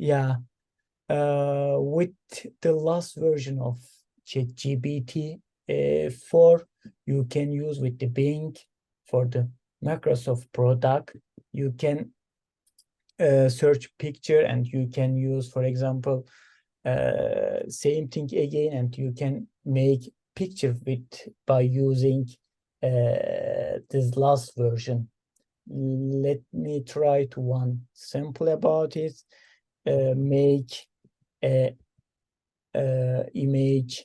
Yeah, with the last version of ChatGPT 4, you can use with the Bing for the Microsoft product. You can search picture and you can use, for example, same thing again, and you can make picture with by using this last version. Let me try to one simple about it. Make a image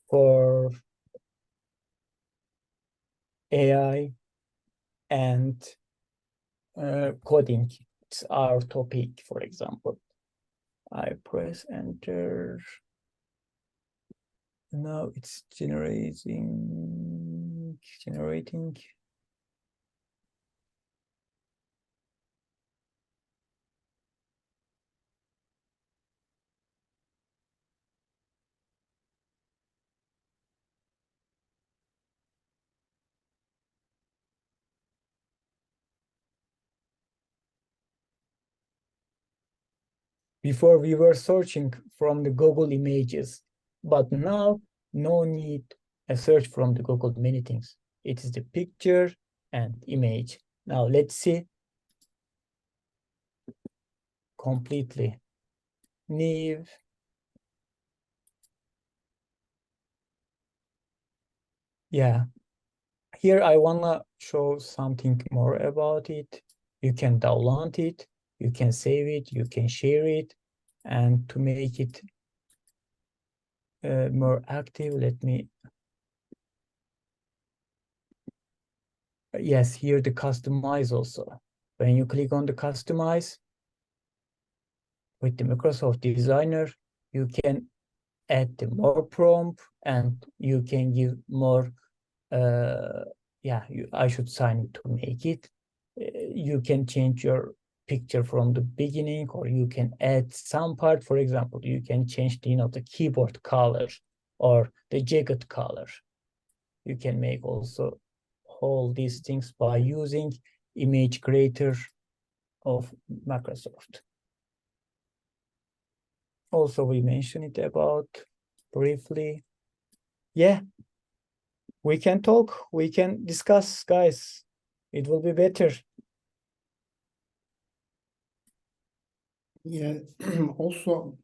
for AI and coding. It's our topic, for example. I press enter. Now it's generating. Before we were searching from the Google images, but now no need a search from the Google many things. It is the picture and image. Now let's see completely. New. Yeah. Here I wanna show something more about it. You can download it, you can save it, you can share it, and to make it more active, let me. Yes, here the customize also. When you click on the customize with the Microsoft Designer, you can add the more prompt and you can give more. I should sign it to make it. You can change your picture from the beginning, or you can add some part. For example, you can change the keyboard color or the jacket color. You can make also all these things by using image creator of Microsoft. Also, we mentioned it about briefly. Yeah, we can talk, we can discuss, guys. It will be better. Yeah, also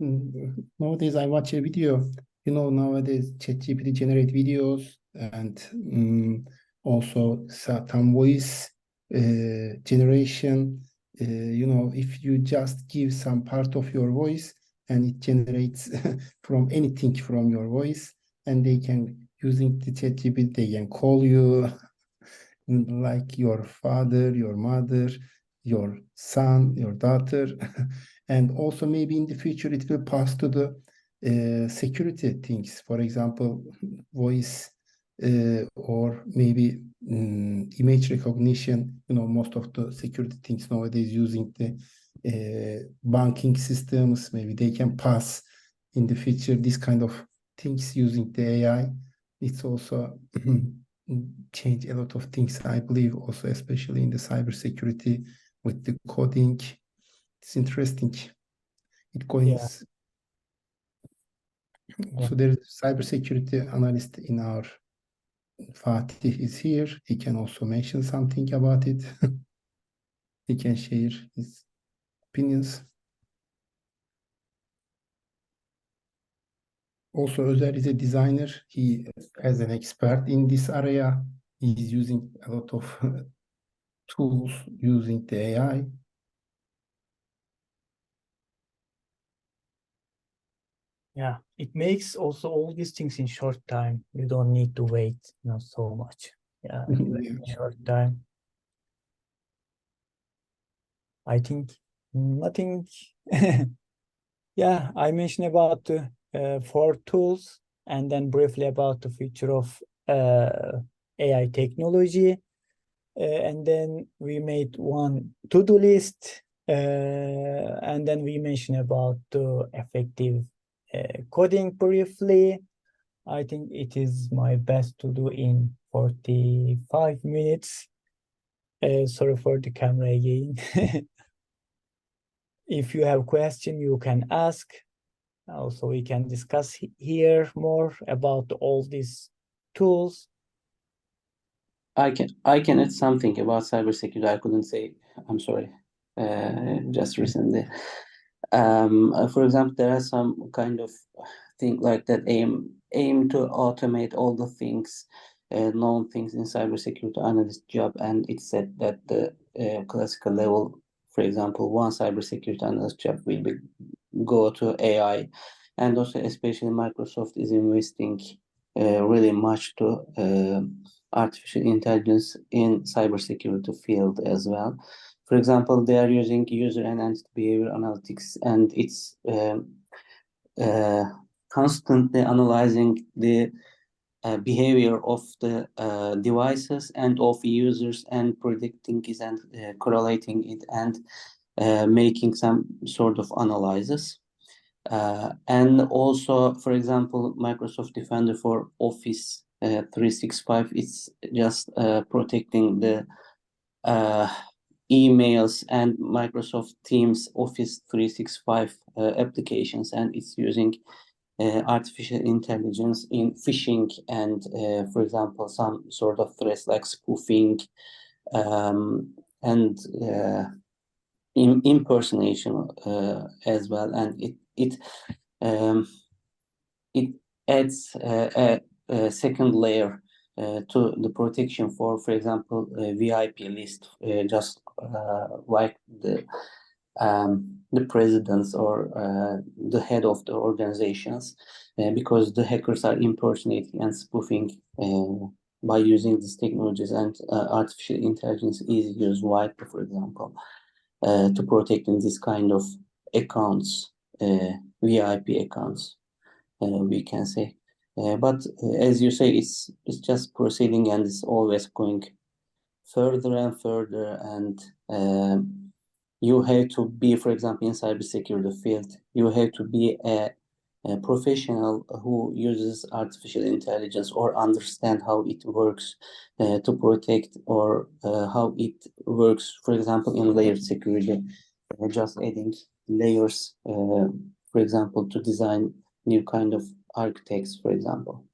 nowadays I watch a video, nowadays ChatGPT generate videos and also some voice generation. If you just give some part of your voice and it generates from anything from your voice, and they can, using the ChatGPT, they can call you like your father, your mother, your son, your daughter. And also maybe in the future it will pass to the security things. For example, voice or maybe image recognition. Most of the security things nowadays using the banking systems, maybe they can pass in the future this kind of things using the AI. It's also change a lot of things, I believe, also especially in the cybersecurity with the coding. It's interesting. It goes. Also, there's a cybersecurity analyst in our Fatih is here. He can also mention something about it. He can share his opinions. Also, Özer is a designer. He, as an expert in this area, is using a lot of tools using the AI. Yeah, it makes also all these things in short time. You don't need to wait, so much. Yeah, in short time. I think nothing. Yeah, I mentioned about the 4 tools and then briefly about the future of AI technology. And then we made one to-do list. And then we mentioned about the effective coding briefly. I think it is my best to do in 45 minutes. Sorry for the camera again. If you have question, you can ask. Also, we can discuss here more about all these tools. I can add something about cybersecurity. I couldn't say. I'm sorry. Just recently. For example, there are some kind of thing like that aim to automate all the things, known things in cybersecurity analyst job, and it said that the classical level, for example, one cybersecurity analyst job will be go to AI, and also especially Microsoft is investing really much to artificial intelligence in cybersecurity field as well. For example, they are using user and entity behavior analytics, and it's constantly analyzing the behavior of the devices and of users and predicting it and correlating it and making some sort of analysis. And also, for example, Microsoft Defender for Office 365, it's just protecting the emails and Microsoft Teams Office 365 applications, and it's using artificial intelligence in phishing and, for example, some sort of threats like spoofing and impersonation as well, and it adds a second layer to the protection for example, VIP list, just like the presidents or the head of the organizations, because the hackers are impersonating and spoofing by using these technologies, and artificial intelligence is used widely, for example, to protecting this kind of accounts, VIP accounts, we can say. But as you say, it's just proceeding, and it's always going further and further, and you have to be, for example, in cybersecurity field, you have to be a professional who uses artificial intelligence or understand how it works to protect, or how it works, for example, in layered security, just adding layers, for example, to design new kind of architects, for example.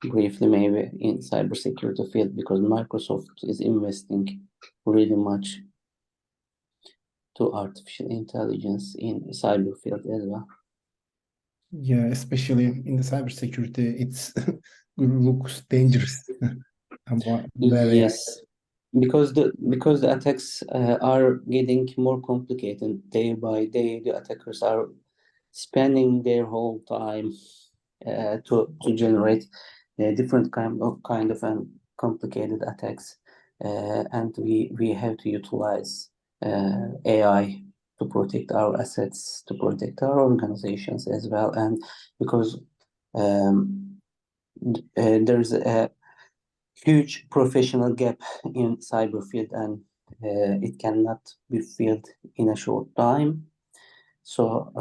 Briefly, maybe in cybersecurity field, because Microsoft is investing really much to artificial intelligence in cyber field as well. Yeah, especially in the cybersecurity, it's looks dangerous. Yes, because the attacks are getting more complicated day by day. The attackers are spending their whole time to generate different kind of complicated attacks, and we have to utilize AI to protect our assets, to protect our organizations as well, and because there's a huge professional gap in cyber field, and it cannot be filled in a short time. So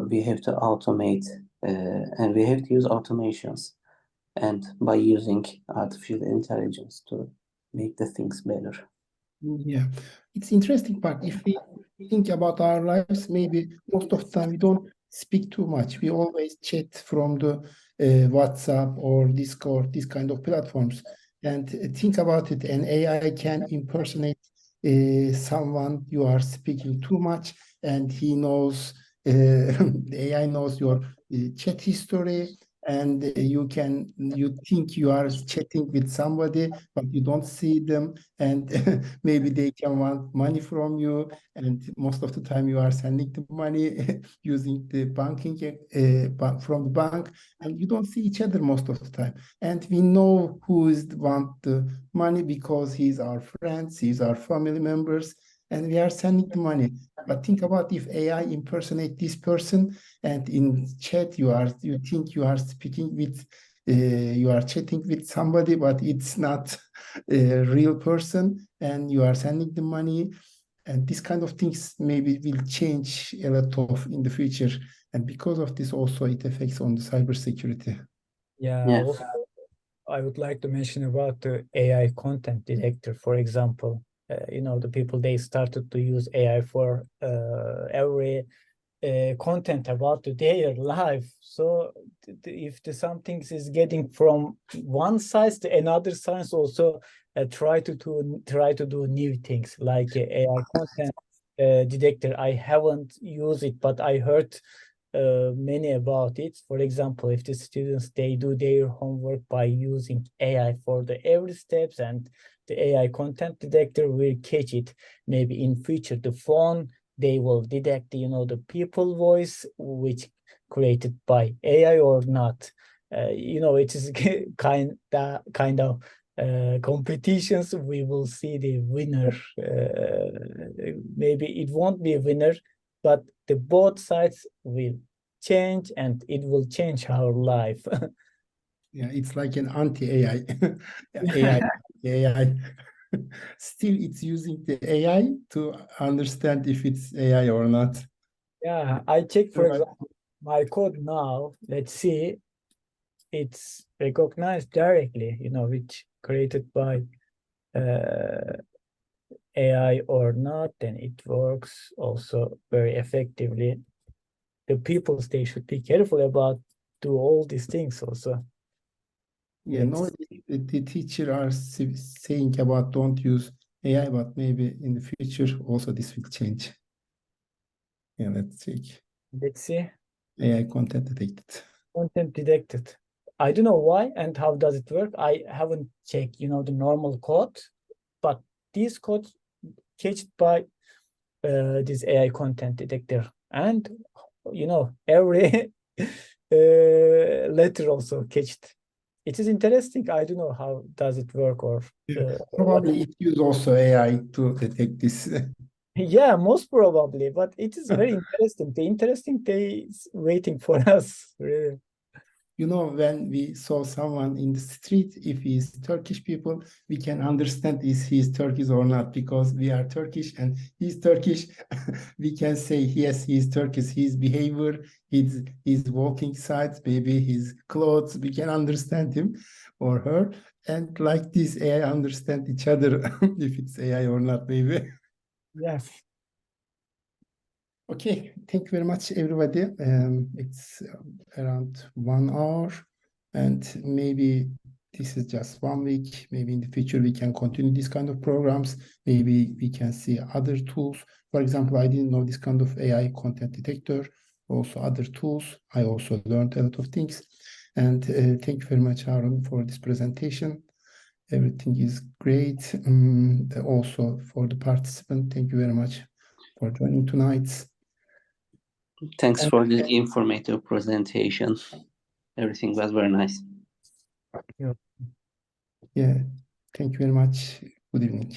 we have to automate, and we have to use automations, and by using artificial intelligence to make the things better. Yeah, it's interesting part. If we think about our lives, maybe most of the time we don't speak too much. We always chat from the WhatsApp or Discord, these kind of platforms. And think about it, an AI can impersonate someone you are speaking too much, and he knows, the AI knows your chat history, and you think you are chatting with somebody, but you don't see them, and maybe they can want money from you, and most of the time you are sending the money using the banking from the bank, and you don't see each other most of the time. And we know who is want the money because he's our friends, he's our family members, and we are sending the money. But think about if AI impersonate this person, and in chat you think you are speaking with, you are chatting with somebody, but it's not a real person, and you are sending the money, and this kind of things maybe will change a lot of in the future, and because of this also it affects on the cybersecurity. Yeah, also, I would like to mention about the AI content detector, for example. the people, they started to use AI for every content about their life. So if the something is getting from one side to another side, also try to do new things like AI content detector. I haven't used it, but I heard many about it. For example, if the students, they do their homework by using AI for the every steps, and the AI content detector will catch it. Maybe in future the phone, they will detect the people voice which created by AI or not. It is kind of competitions. We will see the winner. Maybe it won't be a winner, but the both sides will change, and it will change our life. Yeah, it's like an anti-AI. AI, AI. Still, it's using the AI to understand if it's AI or not. Yeah, I check, for Right. example, my code now. Let's see, it's recognized directly, which created by AI or not, then it works also very effectively. The people, they should be careful about do all these things also. Yeah, no, the teacher are saying about don't use AI, but maybe in the future also this will change. Yeah, let's check. Let's see. AI content detected. Content detected. I don't know why and how does it work. I haven't checked, the normal code, but this code catched by this AI content detector, and every letter also catched. It is interesting. I don't know how does it work, or Probably it use also AI to detect this. yeah, most probably, but it is very interesting. The interesting day is waiting for us, really. When we saw someone in the street, if he's Turkish people, we can understand is he's Turkish or not, because we are Turkish and he's Turkish. We can say, yes, he's Turkish, his behavior, his walking sides, maybe his clothes, we can understand him or her. And like this, AI understand each other if it's AI or not, maybe. Yes. Okay, thank you very much, everybody. It's around 1 hour, and maybe this is just 1 week. Maybe in the future we can continue this kind of programs. Maybe we can see other tools. For example, I didn't know this kind of AI content detector, also other tools. I also learned a lot of things. And thank you very much, Aaron, for this presentation. Everything is great. Also for the participant, thank you very much for joining tonight. Thanks for the informative presentation. Everything was very nice. Yeah, thank you very much. Good evening.